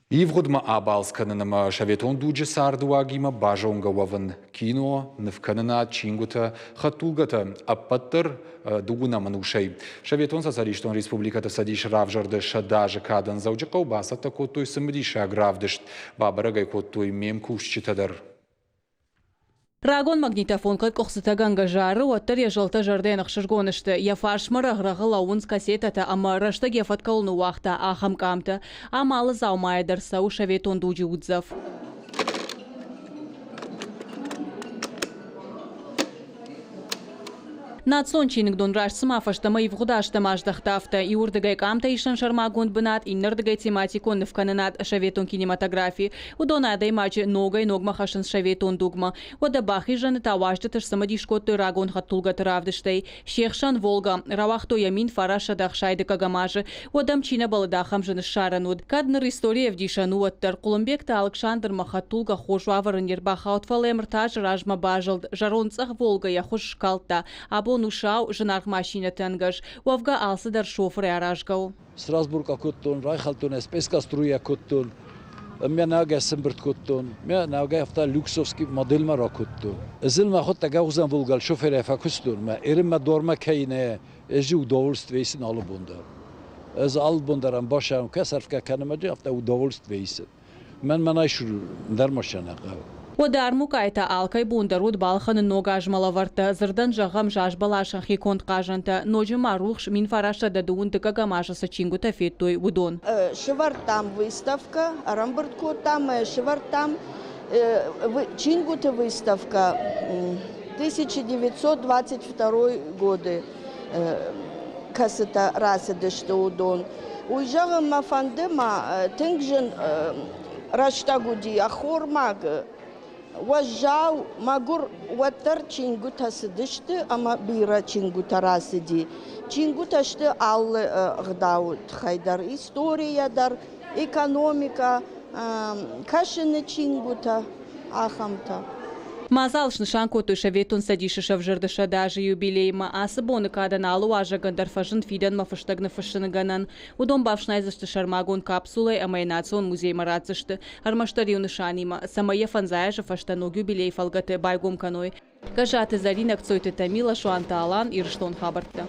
Ивгудма абалсканынама шаветон дуджи сардуагима бажонгававан кино нывканына чингута хатулгата аппаттыр дугуна манушей. Шаветон сасариштон республиката садиш равжарды шадажа кадан заужа каубасата коттуй сымдиша агравдышт бабарагай коттуй мем кушчитадар. Рагон магнитофон кықсытаган гажары оттыр ежылты жарден ақшыргонышты. Яфаршмыр ағрағы лауынс кассетата, ама рашты гефаткалыны уақта ахам камты. Амалы заумайдыр сау шаветон дуджи удзав. Нацон чиник дон рашсым афаштама ивгудаштама аждахтафта. Иурдыгай камта ишан шармагунд бынат, иннырдыгай тематикон нывканынат шаветон кинематографии. Удонадай мачы ногай ногма хашын шаветон дугма. Ода бахижан таваждытыш самадишкотты рагон хаттулга тыравдыштай. Шехшан Волга, равахто ямин фараша дахшайды кагамажы. Одам чина баладахам жын шарануд. Кадныр история вдишану оттар. Кулымбекта Александр махаттулга хошваварын ербахаут фалемртаж ражма бажылд. Жаронцах Волга я хош шкалта. Нушау жинарх машина тенгаш, уавга алсыдар шофры аражгау. Страсбурга коттон, Райхалтон, Спеска струя коттон, меня нага симбрт коттон, меня нага авто люксовский модель мара коттон. Зил ма хотта гаузан волгал шофер эфакустон, ма эрим ма дорма кейне, эжи удовольствейсин албундар. Ez albundaram başarım kasarfka kanamaji avto удовольствейсин. Мен айшур дармашана гав. Ударму кайта алкай бундаруд балханы ногажмала варта, зырдан жағам жажбалашан хиконт кажанта, ножи марухш мин фараша дадуун тыка гамаша сачингу тафеттой удон. Шевартам выставка, Рамбуртко там, Шевартам, Чингута выставка, 1922 годы, касата расадышты удон. Уйжағым мафандыма, тынгжын раштагуди, ахормаг, Вожжау магур ватар чингута сидишти, ама бира чингута расиди. Чингута шти аллы гдау тхайдар история дар, экономика, кашины чингута ахамта. Мазалшны шанкоту шаветун садишишав жырдыша даже юбилейма, а сабоны каданалу ажагандар фажын фидан мафаштагны фашыныганан. Удон бавшнайзышты шармагон капсулай амайнацион музей маратзышты. Армаштариу нышанима, самая фанзаяжа фаштаног юбилей фалгаты байгом каной. Кажаты Заринак Цойты Тамила Шуанта Алан Ирштон Хабарта.